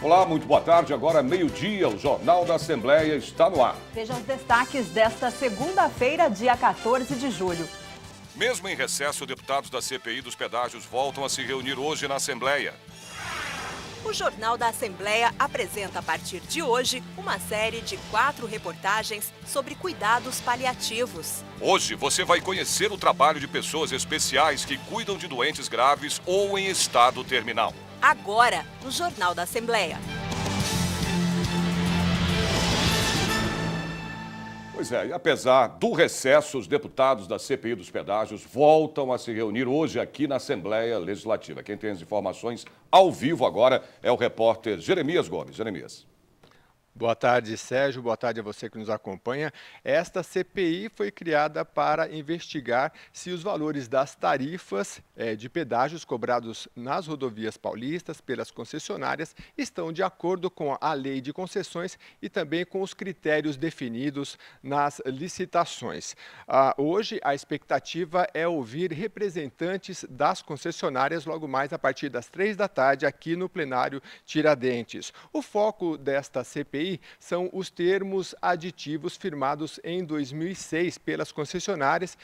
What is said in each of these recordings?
Olá, muito boa tarde. Agora meio-dia, o Jornal da Assembleia está no ar. Veja os destaques desta segunda-feira, dia 14 de julho. Mesmo em recesso, deputados da CPI dos pedágios voltam a se reunir hoje na Assembleia. O Jornal da Assembleia apresenta a partir de hoje uma série de 4 reportagens sobre cuidados paliativos. Hoje você vai conhecer o trabalho de pessoas especiais que cuidam de doentes graves ou em estado terminal. Agora, no Jornal da Assembleia. Pois é, e apesar do recesso, os deputados da CPI dos pedágios voltam a se reunir hoje aqui na Assembleia Legislativa. Quem tem as informações ao vivo agora é o repórter Jeremias Gomes. Jeremias. Boa tarde, Sérgio. Boa tarde a você que nos acompanha. Esta CPI foi criada para investigar se os valores das tarifas de pedágios cobrados nas rodovias paulistas pelas concessionárias estão de acordo com a lei de concessões e também com os critérios definidos nas licitações. Hoje, a expectativa é ouvir representantes das concessionárias logo mais a partir das 3 da tarde aqui no plenário Tiradentes. O foco desta CPI são os termos aditivos firmados em 2006 pelas concessionárias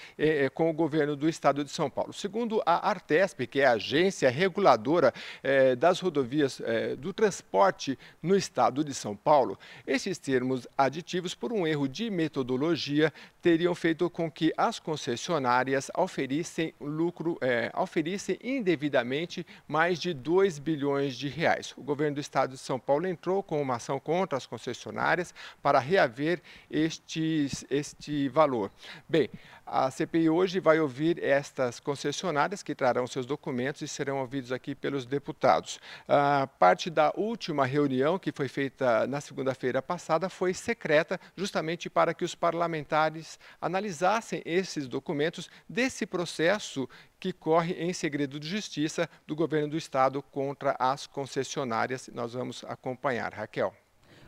com o governo do estado de São Paulo. Segundo a Artesp, que é a agência reguladora das rodovias do transporte no estado de São Paulo, esses termos aditivos, por um erro de metodologia, teriam feito com que as concessionárias oferissem indevidamente mais de 2 bilhões de reais. O governo do estado de São Paulo entrou com uma ação contra as concessionárias para reaver este valor. Bem, a CPI hoje vai ouvir estas concessionárias que trarão seus documentos e serão ouvidos aqui pelos deputados. Parte da última reunião, que foi feita na segunda-feira passada, foi secreta, justamente para que os parlamentares analisassem esses documentos desse processo que corre em segredo de justiça do governo do estado contra as concessionárias. Nós vamos acompanhar. Raquel.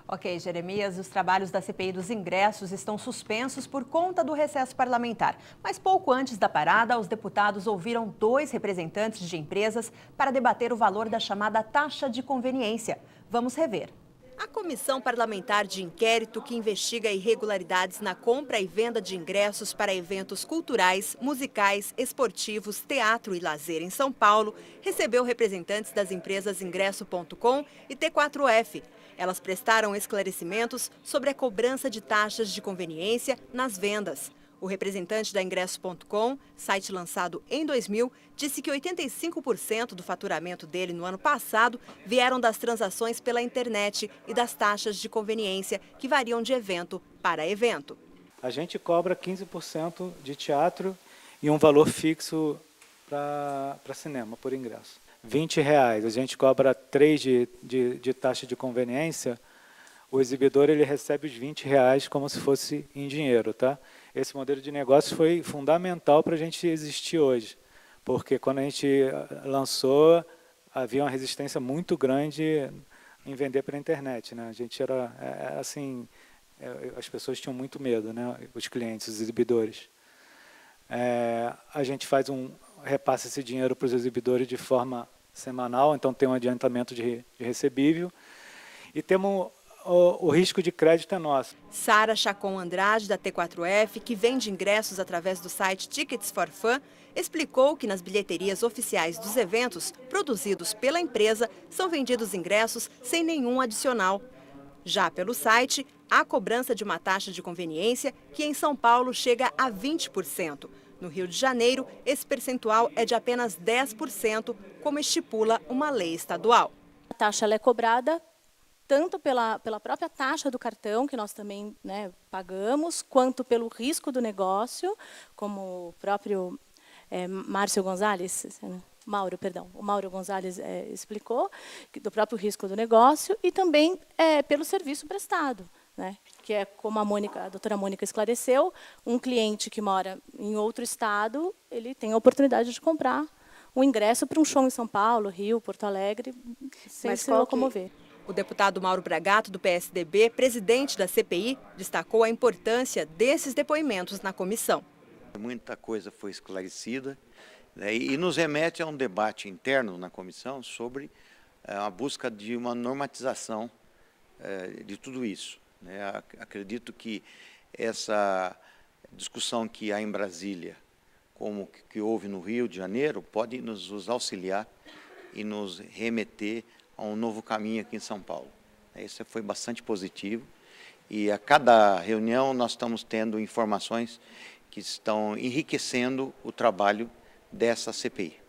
Ok, Jeremias, os trabalhos da CPI dos ingressos estão suspensos por conta do recesso parlamentar. Mas pouco antes da parada, os deputados ouviram 2 representantes de empresas para debater o valor da chamada taxa de conveniência. Vamos rever. A Comissão Parlamentar de Inquérito, que investiga irregularidades na compra e venda de ingressos para eventos culturais, musicais, esportivos, teatro e lazer em São Paulo, recebeu representantes das empresas Ingresso.com e T4F. Elas prestaram esclarecimentos sobre a cobrança de taxas de conveniência nas vendas. O representante da Ingresso.com, site lançado em 2000, disse que 85% do faturamento dele no ano passado vieram das transações pela internet e das taxas de conveniência, que variam de evento para evento. A gente cobra 15% de teatro e um valor fixo para cinema, por ingresso. R$20, a gente cobra 3 de taxa de conveniência, o exibidor ele recebe os R$20 como se fosse em dinheiro, tá? Esse modelo de negócio foi fundamental para a gente existir hoje, porque quando a gente lançou, havia uma resistência muito grande em vender pela internet, né? A gente as pessoas tinham muito medo, né? Os clientes, os exibidores. A gente repassa esse dinheiro para os exibidores de forma semanal, então tem um adiantamento de recebível e temos o risco de crédito é nosso. Sara Chacon Andrade, da T4F, que vende ingressos através do site Tickets for Fun, explicou que nas bilheterias oficiais dos eventos produzidos pela empresa são vendidos ingressos sem nenhum adicional. Já pelo site, há cobrança de uma taxa de conveniência que em São Paulo chega a 20%. No Rio de Janeiro, esse percentual é de apenas 10%, como estipula uma lei estadual. A taxa ela é cobrada tanto pela própria taxa do cartão, que nós também pagamos, quanto pelo risco do negócio, como o próprio o Mauro Gonzalez explicou, do próprio risco do negócio, e também pelo serviço prestado, né? Que é como a doutora Mônica esclareceu, um cliente que mora em outro estado, ele tem a oportunidade de comprar um ingresso para um show em São Paulo, Rio, Porto Alegre, sem se locomover. O deputado Mauro Bragato, do PSDB, presidente da CPI, destacou a importância desses depoimentos na comissão. Muita coisa foi esclarecida, né, e nos remete a um debate interno na comissão sobre a busca de uma normatização de tudo isso, né? Acredito que essa discussão que há em Brasília, como que houve no Rio de Janeiro, pode nos auxiliar e nos remeter a um novo caminho aqui em São Paulo. Isso foi bastante positivo e a cada reunião nós estamos tendo informações que estão enriquecendo o trabalho dessa CPI.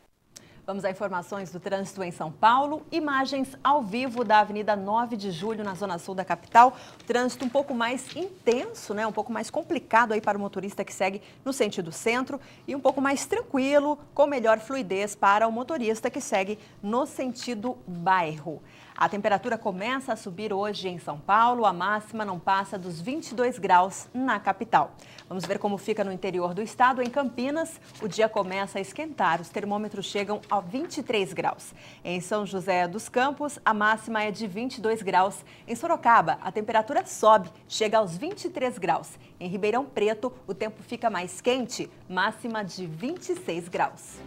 Vamos a informações do trânsito em São Paulo. Imagens ao vivo da Avenida 9 de Julho, na zona sul da capital. Trânsito um pouco mais intenso, né? Um pouco mais complicado aí para o motorista que segue no sentido centro e um pouco mais tranquilo, com melhor fluidez para o motorista que segue no sentido bairro. A temperatura começa a subir hoje em São Paulo, a máxima não passa dos 22 graus na capital. Vamos ver como fica no interior do estado. Em Campinas, o dia começa a esquentar, os termômetros chegam a 23 graus. Em São José dos Campos, a máxima é de 22 graus. Em Sorocaba, a temperatura sobe, chega aos 23 graus. Em Ribeirão Preto, o tempo fica mais quente, máxima de 26 graus.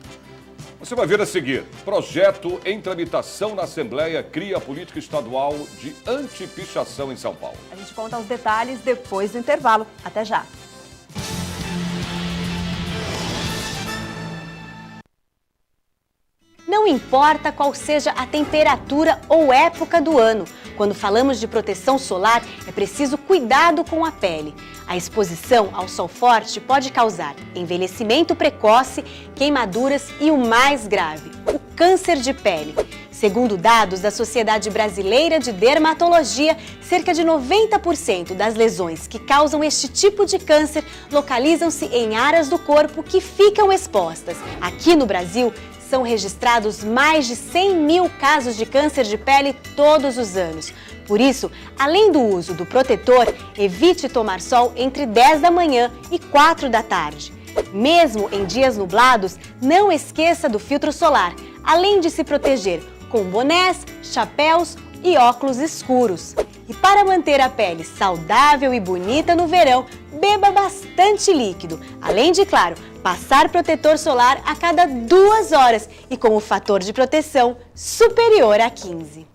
Você vai ver a seguir. Projeto em tramitação na Assembleia cria a política estadual de antipichação em São Paulo. A gente conta os detalhes depois do intervalo. Até já. Não importa qual seja a temperatura ou época do ano, quando falamos de proteção solar, é preciso cuidado com a pele. A exposição ao sol forte pode causar envelhecimento precoce, queimaduras e o mais grave, o câncer de pele. Segundo dados da Sociedade Brasileira de Dermatologia, cerca de 90% das lesões que causam este tipo de câncer localizam-se em áreas do corpo que ficam expostas. Aqui no Brasil, são registrados mais de 100 mil casos de câncer de pele todos os anos. Por isso, além do uso do protetor, evite tomar sol entre 10 da manhã e 4 da tarde. Mesmo em dias nublados, não esqueça do filtro solar, além de se proteger com bonés, chapéus e óculos escuros. E para manter a pele saudável e bonita no verão, beba bastante líquido, além de, claro, passar protetor solar a cada 2 horas e com o fator de proteção superior a 15.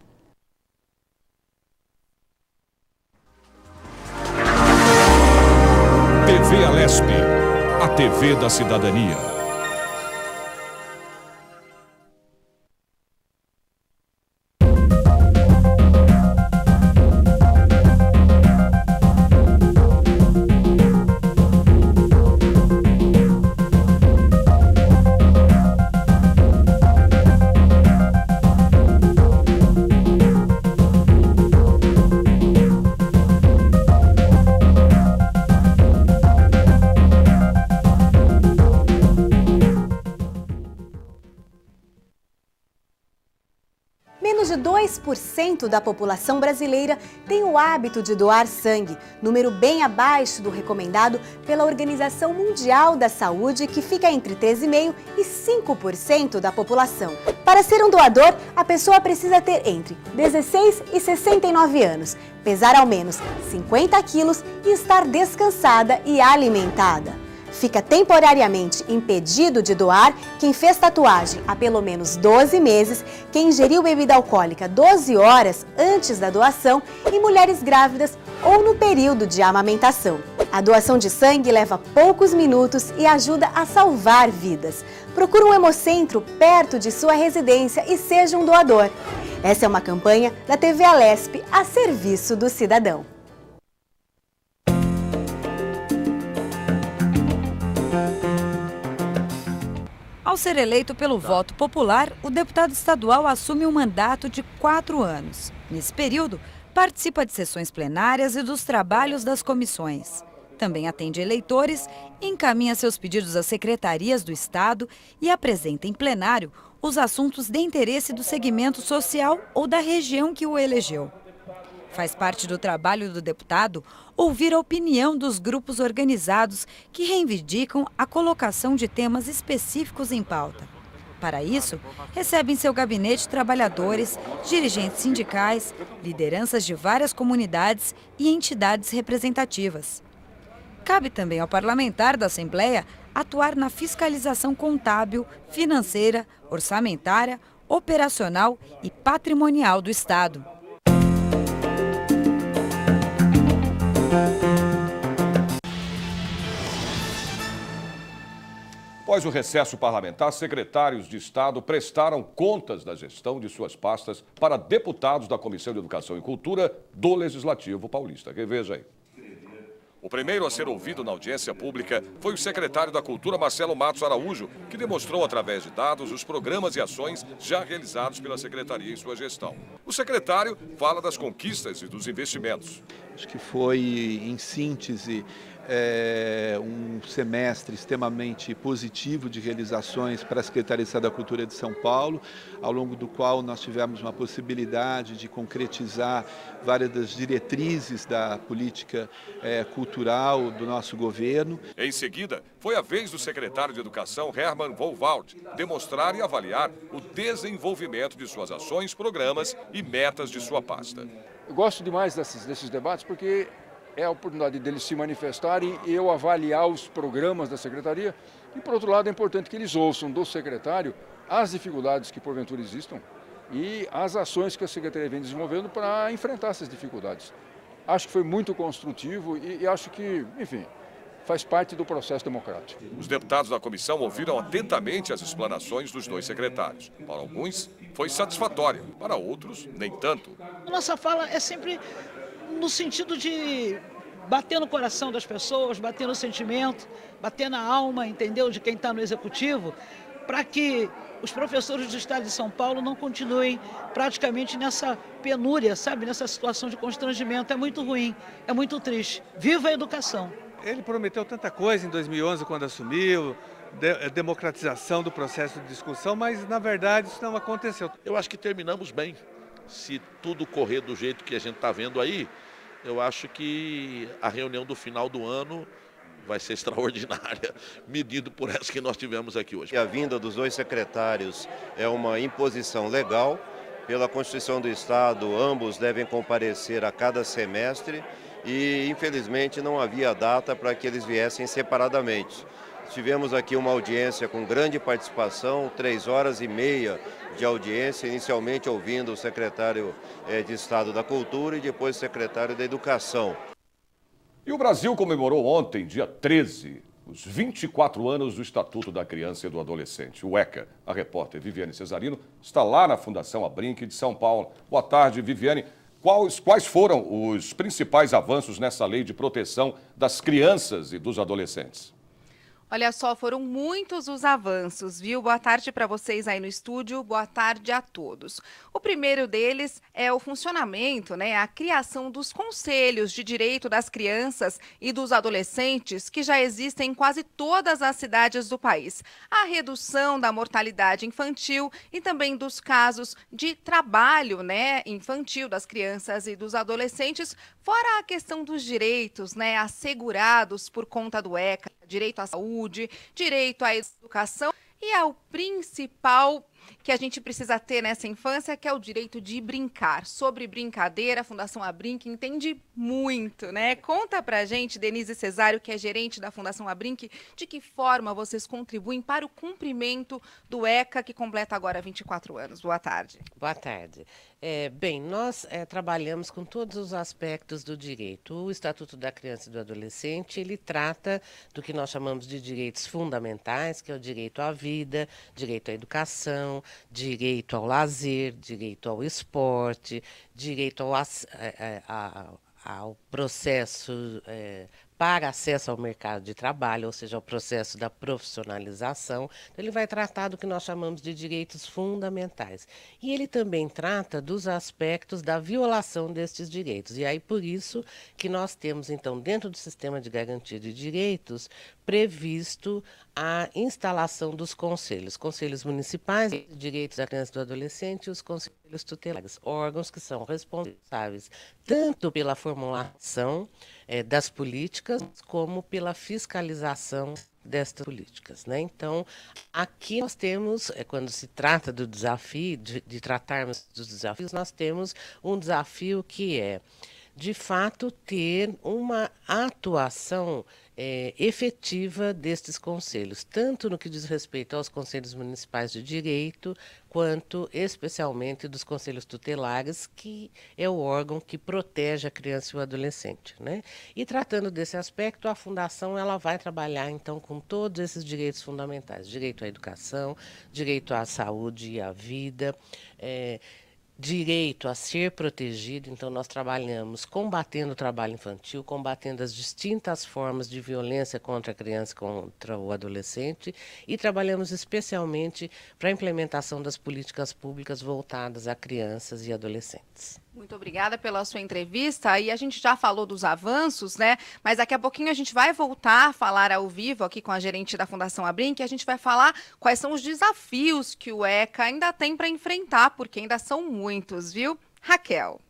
TV Alesp, a TV da cidadania. Menos de 2% da população brasileira tem o hábito de doar sangue, número bem abaixo do recomendado pela Organização Mundial da Saúde, que fica entre 3,5% e 5% da população. Para ser um doador, a pessoa precisa ter entre 16 e 69 anos, pesar ao menos 50 quilos e estar descansada e alimentada. Fica temporariamente impedido de doar quem fez tatuagem há pelo menos 12 meses, quem ingeriu bebida alcoólica 12 horas antes da doação e mulheres grávidas ou no período de amamentação. A doação de sangue leva poucos minutos e ajuda a salvar vidas. Procure um hemocentro perto de sua residência e seja um doador. Essa é uma campanha da TV Alesp a serviço do cidadão. Ao ser eleito pelo voto popular, o deputado estadual assume um mandato de 4 anos. Nesse período, participa de sessões plenárias e dos trabalhos das comissões. Também atende eleitores, encaminha seus pedidos às secretarias do Estado e apresenta em plenário os assuntos de interesse do segmento social ou da região que o elegeu. Faz parte do trabalho do deputado ouvir a opinião dos grupos organizados que reivindicam a colocação de temas específicos em pauta. Para isso, recebe em seu gabinete trabalhadores, dirigentes sindicais, lideranças de várias comunidades e entidades representativas. Cabe também ao parlamentar da Assembleia atuar na fiscalização contábil, financeira, orçamentária, operacional e patrimonial do Estado. Após o recesso parlamentar, secretários de Estado prestaram contas da gestão de suas pastas para deputados da Comissão de Educação e Cultura do Legislativo Paulista. Reveja aí. O primeiro a ser ouvido na audiência pública foi o secretário da Cultura, Marcelo Matos Araújo, que demonstrou através de dados os programas e ações já realizados pela Secretaria em sua gestão. O secretário fala das conquistas e dos investimentos. Acho que foi, em síntese, um semestre extremamente positivo de realizações para a Secretaria de Estado da Cultura de São Paulo, ao longo do qual nós tivemos uma possibilidade de concretizar várias das diretrizes da política cultural do nosso governo. Em seguida, foi a vez do secretário de Educação, Hermann Vollwald, demonstrar e avaliar o desenvolvimento de suas ações, programas e metas de sua pasta. Eu gosto demais desses debates porque é a oportunidade deles se manifestarem e eu avaliar os programas da Secretaria. E, por outro lado, é importante que eles ouçam do secretário as dificuldades que, porventura, existam e as ações que a Secretaria vem desenvolvendo para enfrentar essas dificuldades. Acho que foi muito construtivo e acho que, enfim, faz parte do processo democrático. Os deputados da comissão ouviram atentamente as explanações dos dois secretários. Para alguns, foi satisfatória, para outros, nem tanto. A nossa fala é sempre no sentido de bater no coração das pessoas, bater no sentimento, bater na alma, entendeu, de quem está no executivo, para que os professores do Estado de São Paulo não continuem praticamente nessa penúria, sabe, nessa situação de constrangimento. É muito ruim, é muito triste. Viva a educação! Ele prometeu tanta coisa em 2011 quando assumiu, democratização do processo de discussão, mas na verdade isso não aconteceu. Eu acho que terminamos bem. Se tudo correr do jeito que a gente está vendo aí, eu acho que a reunião do final do ano vai ser extraordinária, medido por essa que nós tivemos aqui hoje. A vinda dos dois secretários é uma imposição legal. Pela Constituição do Estado, ambos devem comparecer a cada semestre e, infelizmente, não havia data para que eles viessem separadamente. Tivemos aqui uma audiência com grande participação, 3h30 de audiência, inicialmente ouvindo o secretário de Estado da Cultura e depois o secretário da Educação. E o Brasil comemorou ontem, dia 13, os 24 anos do Estatuto da Criança e do Adolescente, o ECA. A repórter Viviane Cesarino está lá na Fundação Abrinq de São Paulo. Boa tarde, Viviane. Quais foram os principais avanços nessa lei de proteção das crianças e dos adolescentes? Olha só, foram muitos os avanços, viu? Boa tarde para vocês aí no estúdio, boa tarde a todos. O primeiro deles é o funcionamento, a criação dos conselhos de direito das crianças e dos adolescentes que já existem em quase todas as cidades do país. A redução da mortalidade infantil e também dos casos de trabalho, infantil das crianças e dos adolescentes, fora a questão dos direitos, assegurados por conta do ECA, direito à saúde, direito à educação e ao principal que a gente precisa ter nessa infância, que é o direito de brincar. Sobre brincadeira, a Fundação Abrinq entende muito, Conta pra gente, Denise Cesário, que é gerente da Fundação Abrinq, de que forma vocês contribuem para o cumprimento do ECA, que completa agora 24 anos. Boa tarde. Boa tarde. Bem, nós trabalhamos com todos os aspectos do direito. O Estatuto da Criança e do Adolescente, ele trata do que nós chamamos de direitos fundamentais, que é o direito à vida, direito à educação, direito ao lazer, direito ao esporte, direito ao processo para acesso ao mercado de trabalho, ou seja, ao processo da profissionalização. Então, ele vai tratar do que nós chamamos de direitos fundamentais. E ele também trata dos aspectos da violação destes direitos. E aí, por isso, que nós temos, então, dentro do sistema de garantia de direitos, previsto a instalação dos conselhos municipais de direitos da criança e do adolescente e os conselhos tutelares, órgãos que são responsáveis tanto pela formulação das políticas como pela fiscalização destas políticas. Então, aqui nós temos, quando se trata do desafio, de tratarmos dos desafios, nós temos um desafio que é, de fato, ter uma atuação efetiva destes conselhos, tanto no que diz respeito aos conselhos municipais de direito, quanto especialmente dos conselhos tutelares, que é o órgão que protege a criança e o adolescente, né? E tratando desse aspecto, a Fundação ela vai trabalhar então com todos esses direitos fundamentais: direito à educação, direito à saúde e à vida, direito a ser protegido. Então, nós trabalhamos combatendo o trabalho infantil, combatendo as distintas formas de violência contra a criança e contra o adolescente, e trabalhamos especialmente para a implementação das políticas públicas voltadas a crianças e adolescentes. Muito obrigada pela sua entrevista. E a gente já falou dos avanços, né? Mas daqui a pouquinho a gente vai voltar a falar ao vivo aqui com a gerente da Fundação Abrim, que a gente vai falar quais são os desafios que o ECA ainda tem para enfrentar, porque ainda são muitos, viu? Raquel.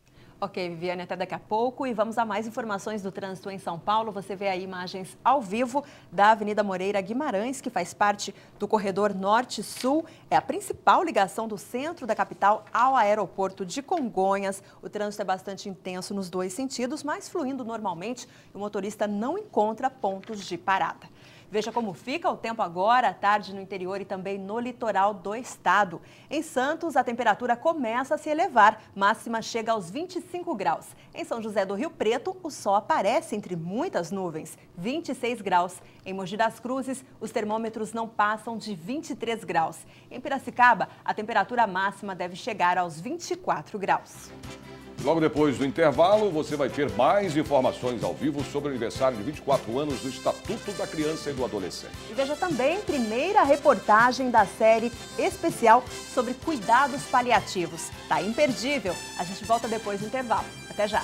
Ok, Viviane, até daqui a pouco. E vamos a mais informações do trânsito em São Paulo. Você vê aí imagens ao vivo da Avenida Moreira Guimarães, que faz parte do corredor Norte-Sul. É a principal ligação do centro da capital ao aeroporto de Congonhas. O trânsito é bastante intenso nos dois sentidos, mas fluindo normalmente. O motorista não encontra pontos de parada. Veja como fica o tempo agora, à tarde no interior e também no litoral do estado. Em Santos, a temperatura começa a se elevar, máxima chega aos 25 graus. Em São José do Rio Preto, o sol aparece entre muitas nuvens, 26 graus. Em Mogi das Cruzes, os termômetros não passam de 23 graus. Em Piracicaba, a temperatura máxima deve chegar aos 24 graus. Logo depois do intervalo, você vai ter mais informações ao vivo sobre o aniversário de 24 anos do Estatuto da Criança e do Adolescente. E veja também a primeira reportagem da série especial sobre cuidados paliativos. Tá imperdível. A gente volta depois do intervalo. Até já.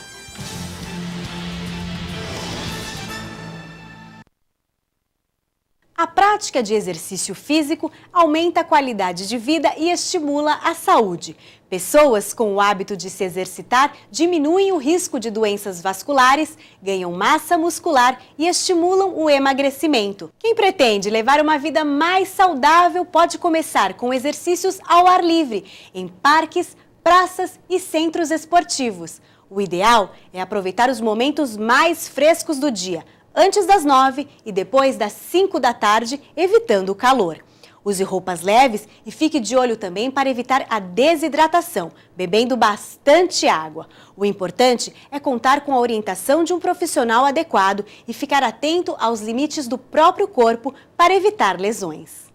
A prática de exercício físico aumenta a qualidade de vida e estimula a saúde. Pessoas com o hábito de se exercitar diminuem o risco de doenças vasculares, ganham massa muscular e estimulam o emagrecimento. Quem pretende levar uma vida mais saudável pode começar com exercícios ao ar livre, em parques, praças e centros esportivos. O ideal é aproveitar os momentos mais frescos do dia, antes das 9 e depois das 5 da tarde, evitando o calor. Use roupas leves e fique de olho também para evitar a desidratação, bebendo bastante água. O importante é contar com a orientação de um profissional adequado e ficar atento aos limites do próprio corpo para evitar lesões.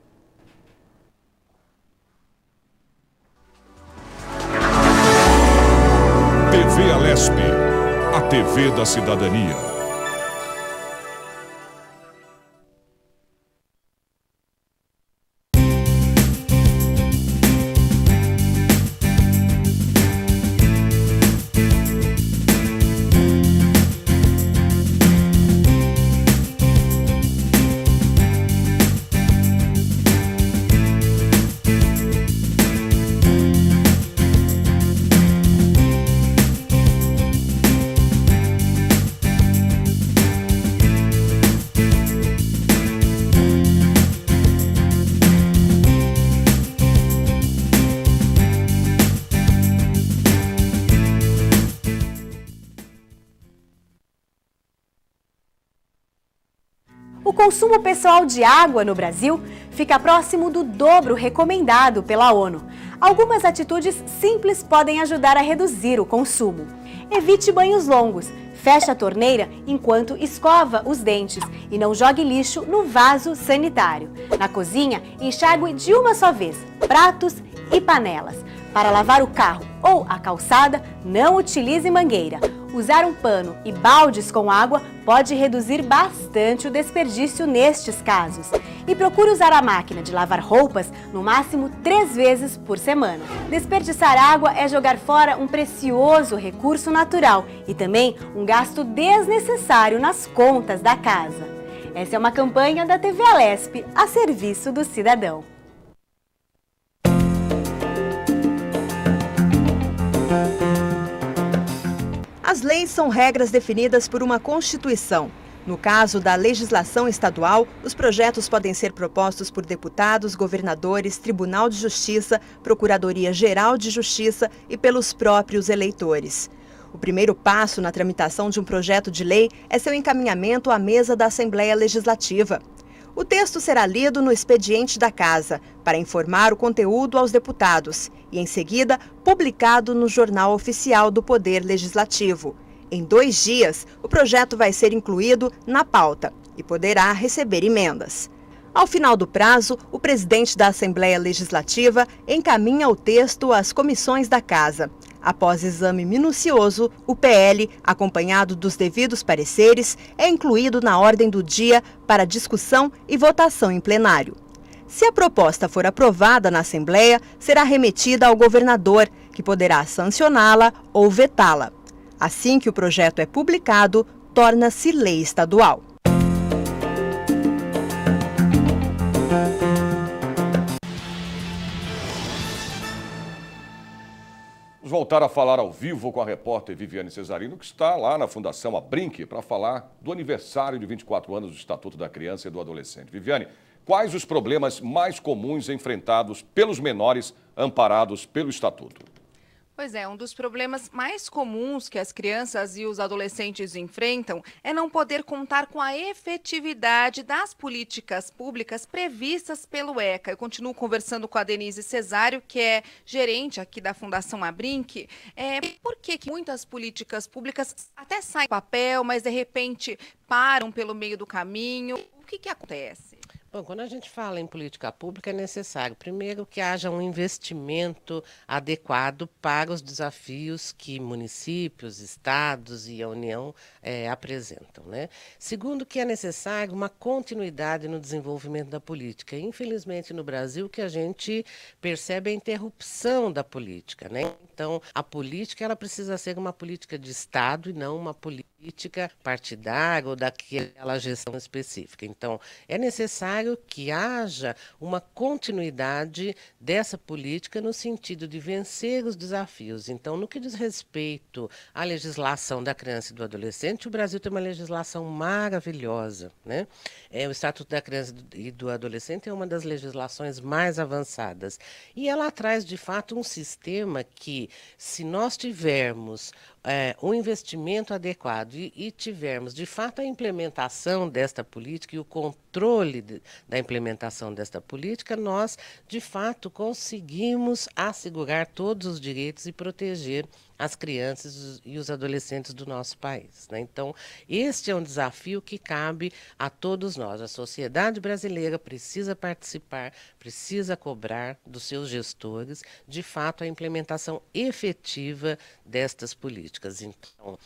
TV Alesp, a TV da cidadania. O consumo pessoal de água no Brasil fica próximo do dobro recomendado pela ONU. Algumas atitudes simples podem ajudar a reduzir o consumo. Evite banhos longos, feche a torneira enquanto escova os dentes e não jogue lixo no vaso sanitário. Na cozinha, enxague de uma só vez pratos e panelas. Para lavar o carro ou a calçada, não utilize mangueira. Usar um pano e baldes com água pode reduzir bastante o desperdício nestes casos. E procure usar a máquina de lavar roupas no máximo 3 vezes por semana. Desperdiçar água é jogar fora um precioso recurso natural e também um gasto desnecessário nas contas da casa. Essa é uma campanha da TV Alesp a serviço do cidadão. As leis são regras definidas por uma Constituição. No caso da legislação estadual, os projetos podem ser propostos por deputados, governadores, Tribunal de Justiça, Procuradoria-Geral de Justiça e pelos próprios eleitores. O primeiro passo na tramitação de um projeto de lei é seu encaminhamento à mesa da Assembleia Legislativa. O texto será lido no expediente da Casa, para informar o conteúdo aos deputados, e em seguida publicado no Jornal Oficial do Poder Legislativo. Em 2 dias, o projeto vai ser incluído na pauta e poderá receber emendas. Ao final do prazo, o presidente da Assembleia Legislativa encaminha o texto às comissões da Casa. Após exame minucioso, o PL, acompanhado dos devidos pareceres, é incluído na ordem do dia para discussão e votação em plenário. Se a proposta for aprovada na Assembleia, será remetida ao governador, que poderá sancioná-la ou vetá-la. Assim que o projeto é publicado, torna-se lei estadual. Vamos voltar a falar ao vivo com a repórter Viviane Cesarino, que está lá na Fundação Abrinq para falar do aniversário de 24 anos do Estatuto da Criança e do Adolescente. Viviane, quais os problemas mais comuns enfrentados pelos menores amparados pelo Estatuto? Pois é, um dos problemas mais comuns que as crianças e os adolescentes enfrentam é não poder contar com a efetividade das políticas públicas previstas pelo ECA. Eu continuo conversando com a Denise Cesário, que é gerente aqui da Fundação Abrinq. Por que muitas políticas públicas até saem do papel, mas de repente param pelo meio do caminho? O que acontece? Bom, quando a gente fala em política pública, é necessário, primeiro, que haja um investimento adequado para os desafios que municípios, estados e a União apresentam, né? Segundo, que é necessário uma continuidade no desenvolvimento da política. Infelizmente, no Brasil, o que a gente percebe é a interrupção da política, né? Então, a política ela precisa ser uma política de Estado e não uma política partidária ou daquela gestão específica. Então, é necessário que haja uma continuidade dessa política no sentido de vencer os desafios. Então, no que diz respeito à legislação da criança e do adolescente, o Brasil tem uma legislação maravilhosa, né? O Estatuto da Criança e do Adolescente é uma das legislações mais avançadas. E ela traz, de fato, um sistema que, se nós tivermos um investimento adequado e tivermos, de fato, a implementação desta política e o controle da implementação desta política, nós, de fato, conseguimos assegurar todos os direitos e proteger as crianças e os adolescentes do nosso país, né? Então, este é um desafio que cabe a todos nós. A sociedade brasileira precisa participar, precisa cobrar dos seus gestores, de fato, a implementação efetiva destas políticas. Então,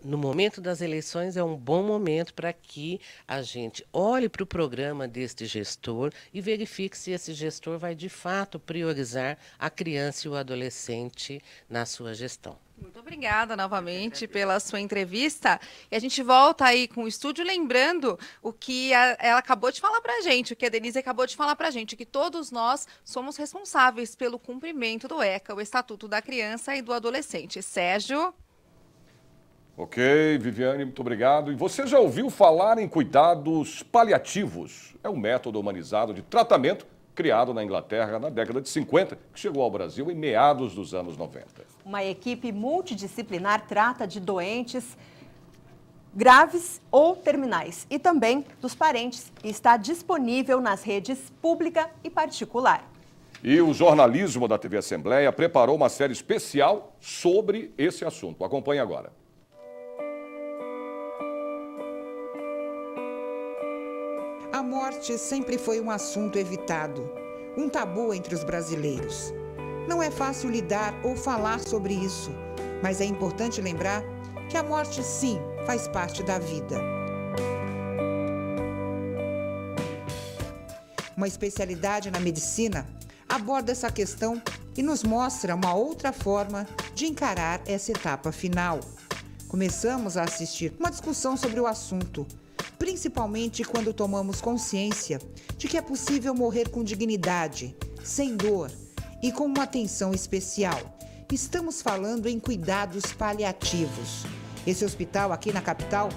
no momento das eleições é um bom momento para que a gente olhe para o programa deste gestor e verifique se esse gestor vai, de fato, priorizar a criança e o adolescente na sua gestão. Muito obrigada novamente pela sua entrevista. E a gente volta aí com o estúdio lembrando o que ela acabou de falar para a gente, o que a Denise acabou de falar para a gente, que todos nós somos responsáveis pelo cumprimento do ECA, o Estatuto da Criança e do Adolescente. Sérgio? Ok, Viviane, muito obrigado. E você já ouviu falar em cuidados paliativos? É um método humanizado de tratamento criado na Inglaterra na década de 50, que chegou ao Brasil em meados dos anos 90. Uma equipe multidisciplinar trata de doentes graves ou terminais e também dos parentes e está disponível nas redes pública e particular. E o jornalismo da TV Assembleia preparou uma série especial sobre esse assunto. Acompanhe agora. A morte sempre foi um assunto evitado, um tabu entre os brasileiros. Não é fácil lidar ou falar sobre isso, mas é importante lembrar que a morte, sim, faz parte da vida. Uma especialidade na medicina aborda essa questão e nos mostra uma outra forma de encarar essa etapa final. Começamos a assistir uma discussão sobre o assunto, principalmente quando tomamos consciência de que é possível morrer com dignidade, sem dor e com uma atenção especial. Estamos falando em cuidados paliativos. Esse hospital aqui na capital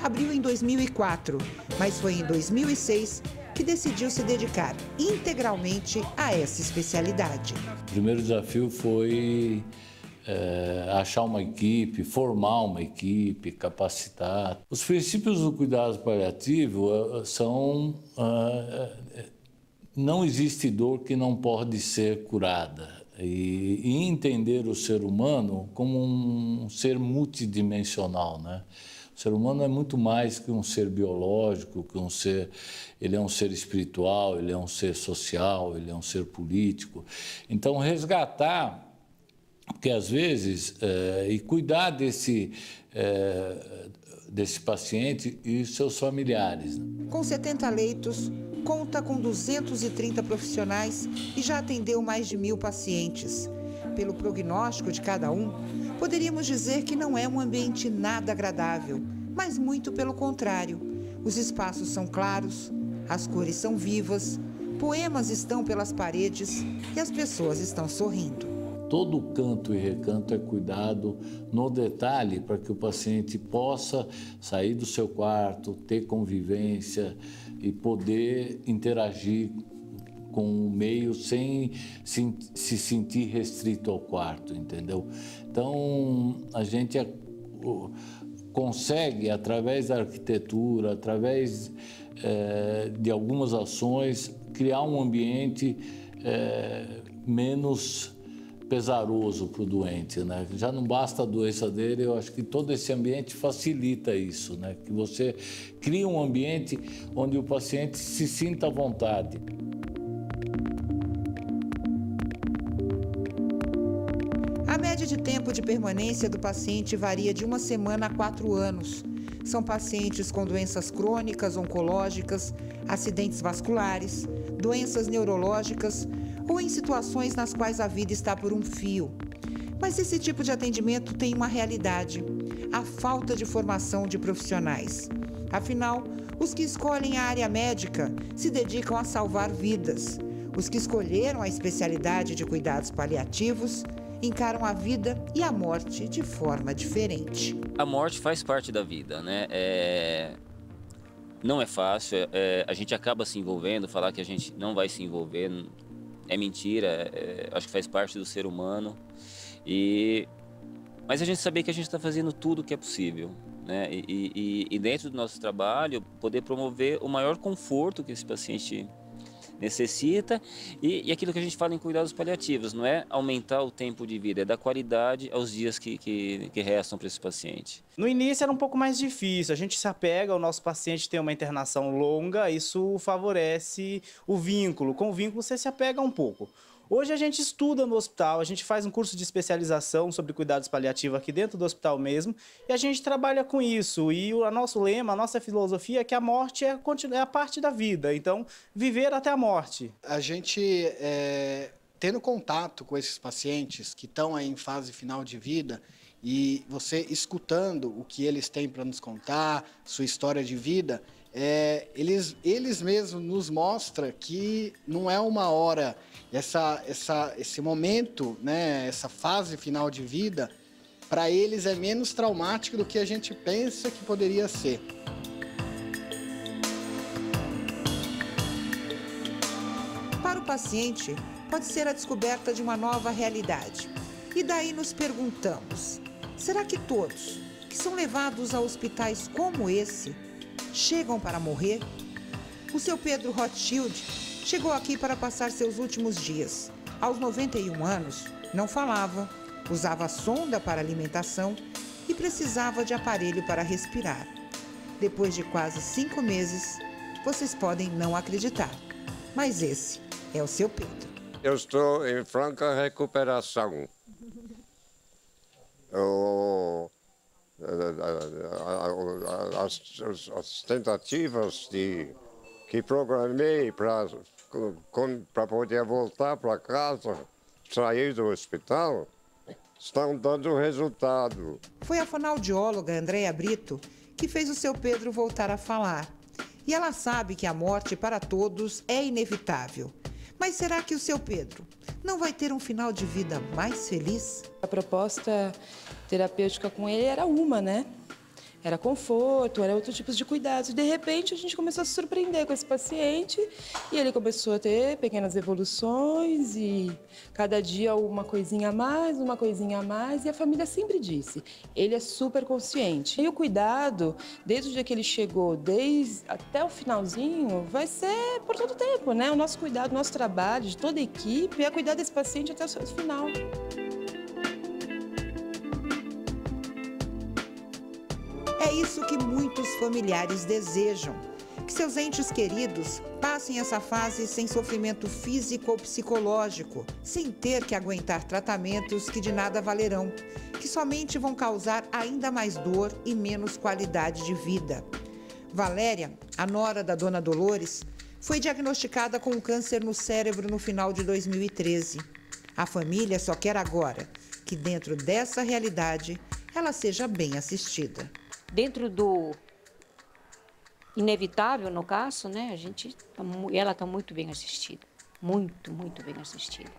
abriu em 2004, mas foi em 2006 que decidiu se dedicar integralmente a essa especialidade. O primeiro desafio foi achar uma equipe, formar uma equipe, capacitar. Os princípios do cuidado paliativo são... não existe dor que não pode ser curada. E entender o ser humano como um ser multidimensional, né? O ser humano é muito mais que um ser biológico, que um ser... Ele é um ser espiritual, ele é um ser social, ele é um ser político. Então, resgatar... Porque, às vezes, e cuidar desse paciente e seus familiares. Com 70 leitos, conta com 230 profissionais e já atendeu mais de 1.000 pacientes. Pelo prognóstico de cada um, poderíamos dizer que não é um ambiente nada agradável, mas muito pelo contrário. Os espaços são claros, as cores são vivas, poemas estão pelas paredes e as pessoas estão sorrindo. Todo canto e recanto é cuidado no detalhe para que o paciente possa sair do seu quarto, ter convivência e poder interagir com o meio sem se sentir restrito ao quarto, entendeu? Então, a gente consegue, através da arquitetura, através de algumas ações, criar um ambiente menos pesaroso para o doente, né? Já não basta a doença dele, eu acho que todo esse ambiente facilita isso, né? Que você cria um ambiente onde o paciente se sinta à vontade. A média de tempo de permanência do paciente varia de 1 semana a 4 anos. São pacientes com doenças crônicas, oncológicas, acidentes vasculares, doenças neurológicas ou em situações nas quais a vida está por um fio. Mas esse tipo de atendimento tem uma realidade: a falta de formação de profissionais. Afinal, os que escolhem a área médica se dedicam a salvar vidas. Os que escolheram a especialidade de cuidados paliativos encaram a vida e a morte de forma diferente. A morte faz parte da vida, né? Não é fácil, a gente acaba se envolvendo, falar que a gente não vai se envolver é mentira, acho que faz parte do ser humano. Mas a gente saber que a gente está fazendo tudo o que é possível, né? E dentro do nosso trabalho, poder promover o maior conforto que esse paciente necessita e aquilo que a gente fala em cuidados paliativos, não é aumentar o tempo de vida, é dar qualidade aos dias que restam para esse paciente. No início era um pouco mais difícil, a gente se apega, o nosso paciente tem uma internação longa, isso favorece o vínculo, com o vínculo você se apega um pouco. Hoje a gente estuda no hospital, a gente faz um curso de especialização sobre cuidados paliativos aqui dentro do hospital mesmo, e a gente trabalha com isso. E o nosso lema, a nossa filosofia é que a morte é a parte da vida, então viver até a morte. A gente, tendo contato com esses pacientes que estão aí em fase final de vida, e você escutando o que eles têm para nos contar, sua história de vida, eles mesmos nos mostram que não é uma hora, esse momento, né, essa fase final de vida, para eles é menos traumático do que a gente pensa que poderia ser. Para o paciente, pode ser a descoberta de uma nova realidade. E daí nos perguntamos, será que todos que são levados a hospitais como esse chegam para morrer? O seu Pedro Rothschild chegou aqui para passar seus últimos dias. Aos 91 anos, não falava, usava sonda para alimentação e precisava de aparelho para respirar. Depois de quase 5 meses, vocês podem não acreditar, mas esse é o seu Pedro. Eu estou em franca recuperação. As tentativas que programei para poder voltar para casa, sair do hospital, estão dando resultado. Foi a fonoaudióloga Andréa Brito que fez o seu Pedro voltar a falar. E ela sabe que a morte para todos é inevitável. Mas será que o seu Pedro não vai ter um final de vida mais feliz? A proposta terapêutica com ele era uma, né? era conforto, era outros tipos de cuidados. E, de repente, a gente começou a se surpreender com esse paciente e ele começou a ter pequenas evoluções e cada dia uma coisinha a mais. E a família sempre disse, ele é super consciente. E o cuidado, desde o dia que ele chegou, até o finalzinho, vai ser por todo o tempo, né? O nosso cuidado, o nosso trabalho, de toda a equipe, é cuidar desse paciente até o seu final. É isso que muitos familiares desejam, que seus entes queridos passem essa fase sem sofrimento físico ou psicológico, sem ter que aguentar tratamentos que de nada valerão, que somente vão causar ainda mais dor e menos qualidade de vida. Valéria, a nora da dona Dolores, foi diagnosticada com um câncer no cérebro no final de 2013. A família só quer agora que dentro dessa realidade ela seja bem assistida. Dentro do inevitável, no caso, né, ela está muito bem assistida, muito bem assistida.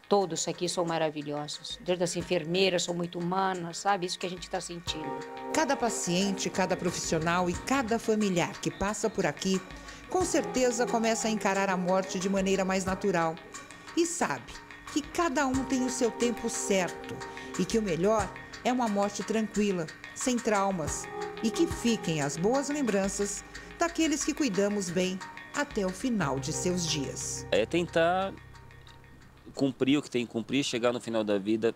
Todos aqui são maravilhosos, desde as enfermeiras são muito humanas, sabe? Isso que a gente está sentindo. Cada paciente, cada profissional e cada familiar que passa por aqui, com certeza começa a encarar a morte de maneira mais natural e sabe que cada um tem o seu tempo certo e que o melhor é uma morte tranquila, sem traumas, e que fiquem as boas lembranças daqueles que cuidamos bem até o final de seus dias. É tentar cumprir o que tem que cumprir, chegar no final da vida,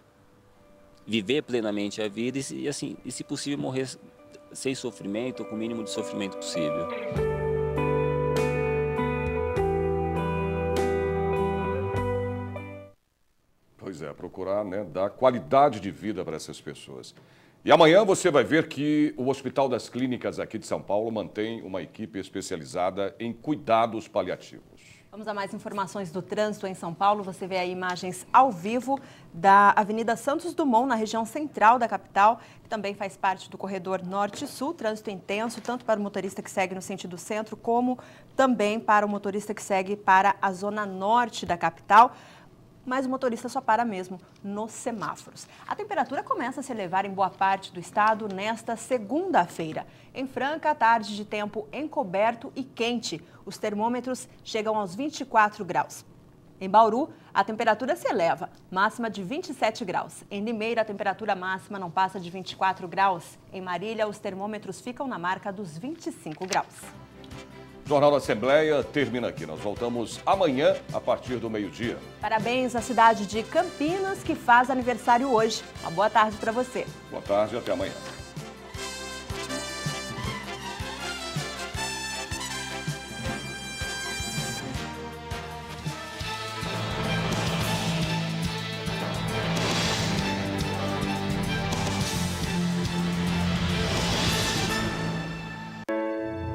viver plenamente a vida e se possível, morrer sem sofrimento, ou com o mínimo de sofrimento possível. Pois é, procurar, né, dar qualidade de vida para essas pessoas. E amanhã você vai ver que o Hospital das Clínicas aqui de São Paulo mantém uma equipe especializada em cuidados paliativos. Vamos a mais informações do trânsito em São Paulo. Você vê aí imagens ao vivo da Avenida Santos Dumont, na região central da capital, que também faz parte do corredor norte-sul. Trânsito intenso, tanto para o motorista que segue no sentido centro, como também para o motorista que segue para a zona norte da capital. Mas o motorista só para mesmo nos semáforos. A temperatura começa a se elevar em boa parte do estado nesta segunda-feira. Em Franca, tarde de tempo encoberto e quente. Os termômetros chegam aos 24 graus. Em Bauru, a temperatura se eleva, máxima de 27 graus. Em Limeira, a temperatura máxima não passa de 24 graus. Em Marília, os termômetros ficam na marca dos 25 graus. O Jornal da Assembleia termina aqui. Nós voltamos amanhã, a partir do meio-dia. Parabéns à cidade de Campinas, que faz aniversário hoje. Uma boa tarde para você. Boa tarde e até amanhã.